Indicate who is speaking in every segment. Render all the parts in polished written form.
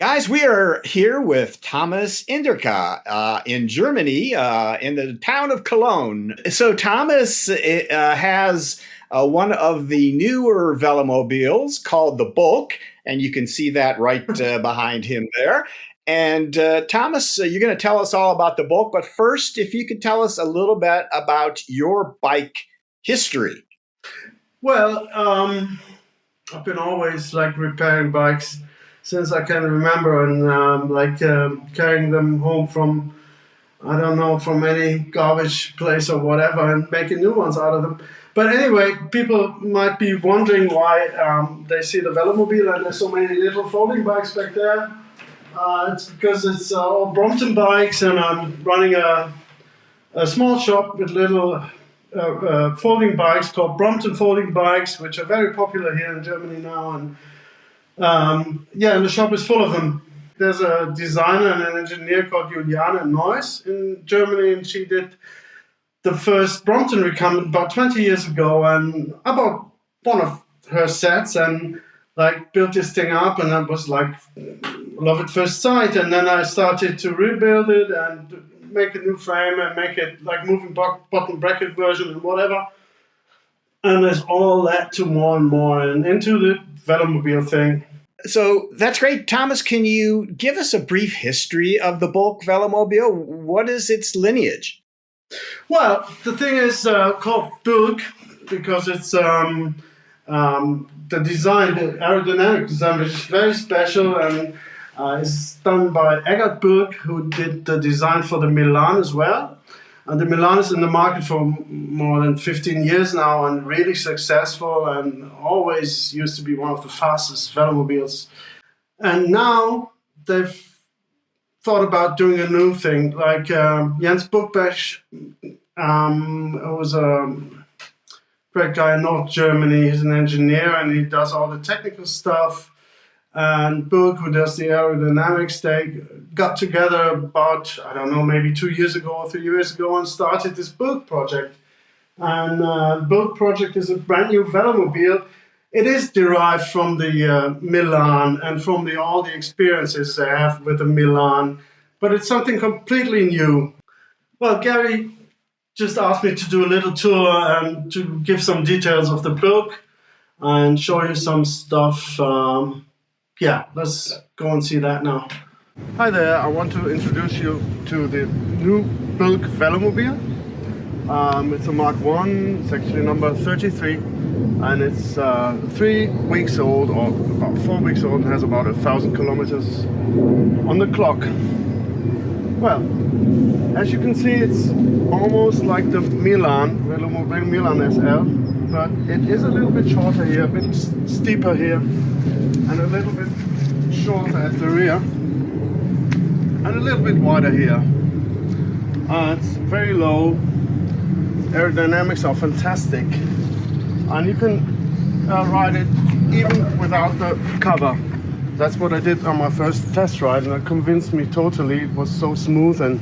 Speaker 1: Guys, we are here with Thomas Inderka in Germany, in the town of Cologne. So Thomas has one of the newer velomobiles called the Bülk, and you can see that right behind him there. And Thomas, you're going to tell us all about the Bülk, but first, if you could tell us a little bit about your bike history.
Speaker 2: Well, I've been always repairing bikes since I can remember, and carrying them home from, I don't know, from any garbage place or whatever, and making new ones out of them. But anyway, people might be wondering why they see the velomobile and there's so many little folding bikes back there. It's because it's all Brompton bikes, and I'm running a small shop with little folding bikes called Brompton folding bikes, which are very popular here in Germany now. And and the shop is full of them. There's a designer and an engineer called Juliane Neuss in Germany, and she did the first Brompton recumbent about 20 years ago. And I bought one of her sets and built this thing up, and that was love at first sight. And then I started to rebuild it and make a new frame and make it moving button bracket version and whatever. And it's all led to more and more and into the velomobile thing.
Speaker 1: So that's great. Thomas, can you give us a brief history of the Bülk velomobile? What is its lineage?
Speaker 2: Well, the thing is called Bülk because it's the design, the aerodynamic design, which is very special, and is done by Eggert Bülk, who did the design for the Milan as well. And the Milan is in the market for more than 15 years now and really successful, and always used to be one of the fastest velomobiles. And now they've thought about doing a new thing, Jens Buchbech, who was a great guy in North Germany. He's an engineer and he does all the technical stuff. And Bülk, who does the aerodynamics, they got together about, I don't know, maybe 2 years ago or 3 years ago and started this Bülk project. And Bülk project is a brand new velomobile. It is derived from the Milan and from all the experiences they have with the Milan, but it's something completely new. Well, Gary just asked me to do a little tour and to give some details of the Bülk and show you some stuff. Let's go and see that now. Hi there, I want to introduce you to the new Bülk velomobile. It's a Mark 1, it's actually number 33, and it's 3 weeks old, or about 4 weeks old, and has about 1,000 kilometers on the clock. Well, as you can see, it's almost like the Milan, Velomobile Milan SL, but it is a little bit shorter here, a bit steeper here, and a little bit shorter at the rear, and a little bit wider here. It's very low. Aerodynamics are fantastic, and you can ride it even without the cover. That's what I did on my first test ride, and it convinced me totally. It was so smooth and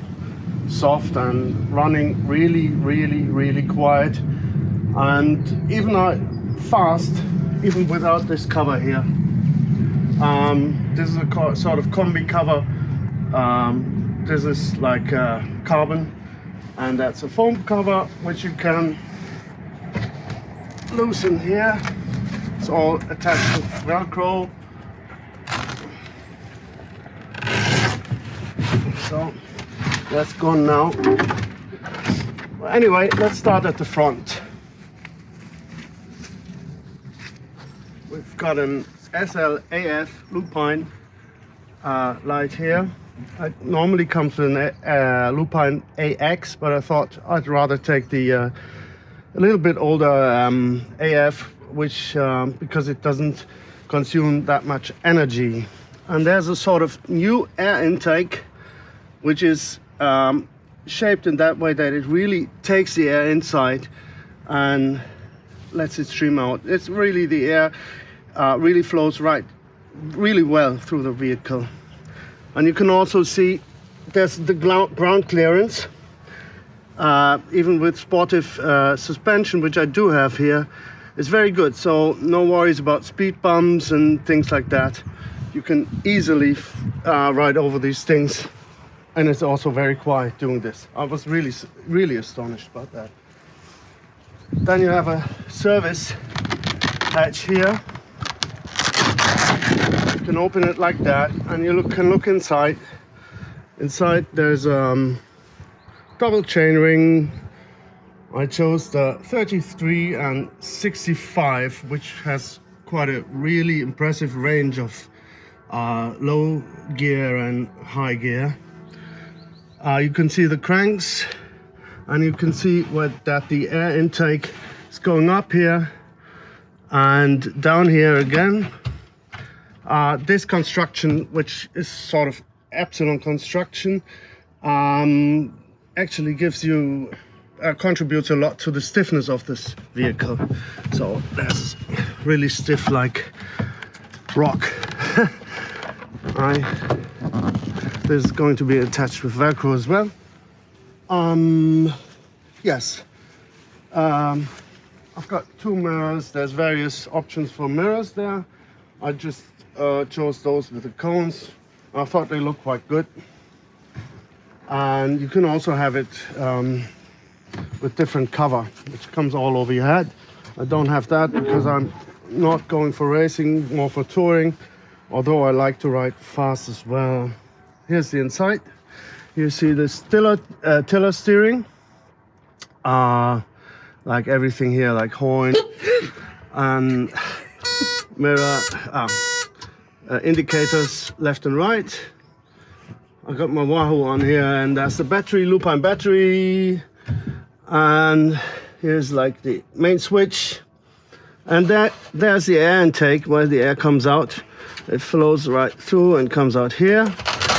Speaker 2: soft and running really, really, really quiet, and even fast, even without this cover here. This is a sort of combi cover. This is carbon, and that's a foam cover which you can loosen here. It's all attached to Velcro. So that's gone now. Well, anyway, let's start at the front. We've got an SLAF lupine light here. It normally comes with an lupine AX, but I thought I'd rather take the a little bit older AF, which because it doesn't consume that much energy. And there's a sort of new air intake, which is shaped in that way that it really takes the air inside and lets it stream out. It's really, the air really flows really well through the vehicle. And you can also see there's the ground clearance, even with sportive suspension, which I do have here, is very good. So no worries about speed bumps and things like that. you can easily ride over these things, and it's also very quiet doing this. I was really astonished about that. Then you have a service hatch here. You can open it like that, and you can look inside. Inside there's double chainring. I chose the 33 and 65, which has quite a really impressive range of low gear and high gear. You can see the cranks, and you can see that the air intake is going up here and down here again. This construction, which is sort of epsilon construction, actually gives you contributes a lot to the stiffness of this vehicle. So that's really stiff like rock. This is going to be attached with Velcro as well. Yes. I've got 2 mirrors. There's various options for mirrors there. I just chose those with the cones. I thought they looked quite good. And you can also have it with different cover, which comes all over your head. I don't have that because I'm not going for racing, more for touring, although I like to ride fast as well. Here's the inside. You see this tiller steering, like everything here, like horn and mirror, indicators left and right. I got my Wahoo on here, and that's the battery, lupine battery. And here's like the main switch, and there's the air intake where the air comes out. It flows right through and comes out here.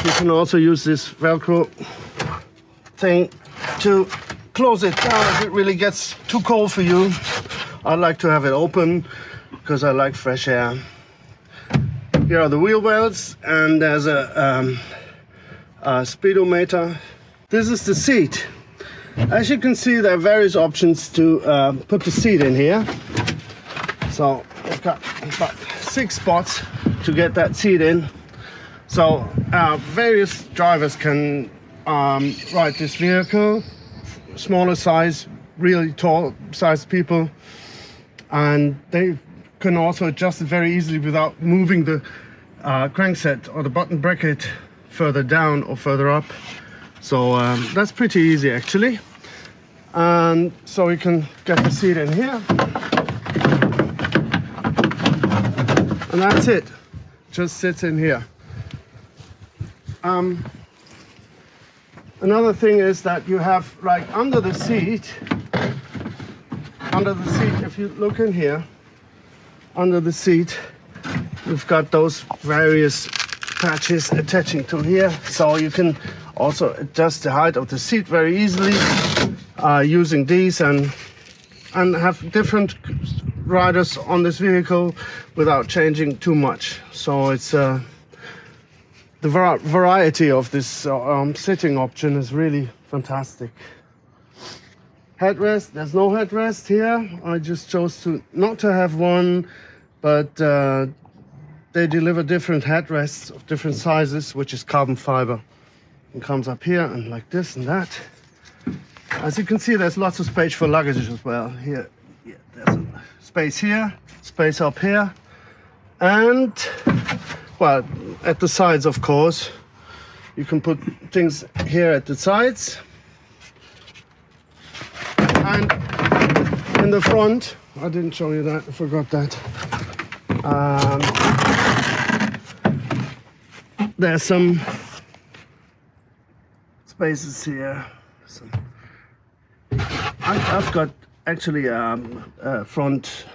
Speaker 2: You can also use this Velcro thing to close it down if it really gets too cold for you. I like to have it open because I like fresh air. Here are the wheel wells, and there's a speedometer. This is the seat. As you can see, there are various options to put the seat in here. So I've got about 6 spots to get that seat in. So various drivers can ride this vehicle, smaller size, really tall size people, and they can also adjust it very easily without moving the crankset or the button bracket further down or further up. So that's pretty easy actually. And so you can get the seat in here. And that's it. Just sits in here. Another thing is that you have, like, under the seat, if you look in here, under the seat, you've got those various patches attaching to here. So you can also adjust the height of the seat very easily using these, and have different riders on this vehicle without changing too much. So it's the variety of this sitting option is really fantastic. Headrest, there's no headrest here. I just chose not to have one, but they deliver different headrests of different sizes, which is carbon fiber. It comes up here and like this and that. As you can see, there's lots of space for luggage as well. Here, yeah, there's a space here, space up here, and, well, at the sides, of course. You can put things here at the sides. And in the front, I didn't show you that, I forgot that. There's some spaces here. I've got actually front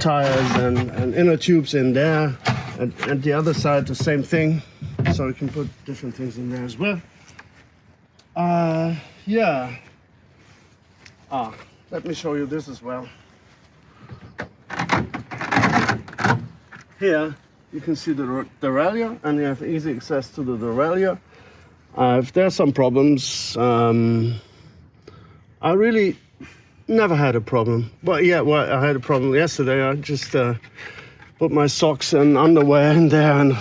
Speaker 2: tires and inner tubes in there, and the other side the same thing, so you can put different things in there as well. Yeah. Let me show you this as well. Here you can see the derailleur, and you have easy access to the derailleur. If there's some problems, I really never had a problem. But yeah, well, I had a problem yesterday. I just put my socks and underwear in there and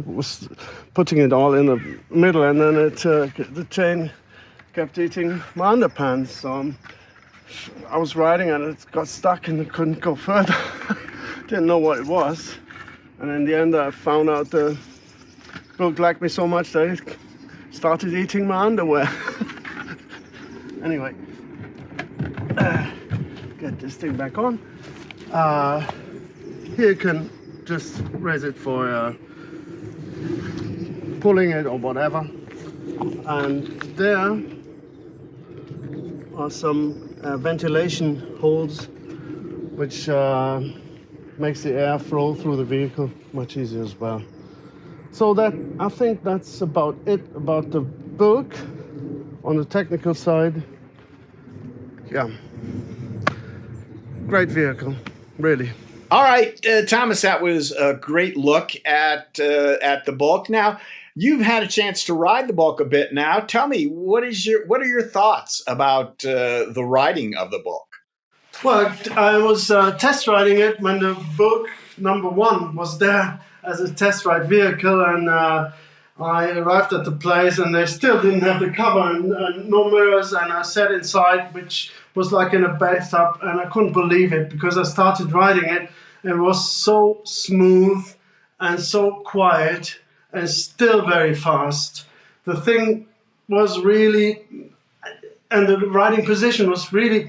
Speaker 2: was putting it all in the middle, and then the chain kept eating my underpants. So I was riding and it got stuck and it couldn't go further. Didn't know what it was, and in the end I found out the Bülk liked me so much that it started eating my underwear. Anyway, get this thing back on. Here you can just raise it for pulling it or whatever, and there are some ventilation holes which makes the air flow through the vehicle much easier as well. So I think that's about it about the Bülk on the technical side. Yeah, great vehicle, really.
Speaker 1: All right, Thomas, that was a great look at the Bülk. Now, you've had a chance to ride the Bülk a bit now. Tell me, what are your thoughts about the riding of the Bülk?
Speaker 2: Well, I was test riding it when the Bülk #1 was there as a test ride vehicle, and I arrived at the place and they still didn't have the cover and no mirrors, and I sat inside, which was like in a bathtub, and I couldn't believe it because I started riding it. It was so smooth and so quiet and still very fast. The thing was really, and the riding position was really,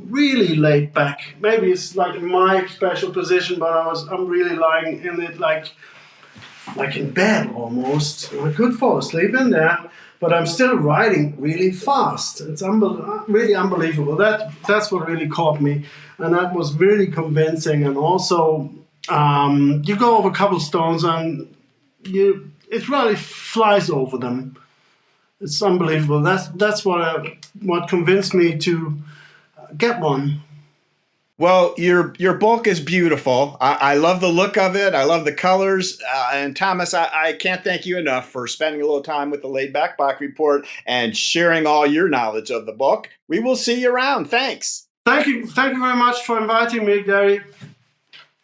Speaker 2: really laid back. Maybe it's like my special position, but I'm really lying in it like in bed almost. I could fall asleep in there, but I'm still riding really fast. It's really unbelievable. That's what really caught me, and that was really convincing. And also, you go over cobblestones and it really flies over them. It's unbelievable. That's what convinced me to get one.
Speaker 1: Well, your Bülk is beautiful. I love the look of it. I love the colors. And Thomas, I can't thank you enough for spending a little time with the Laid Back Bike Report and sharing all your knowledge of the Bülk. We will see you around. Thanks.
Speaker 2: Thank you very much for inviting me, Gary.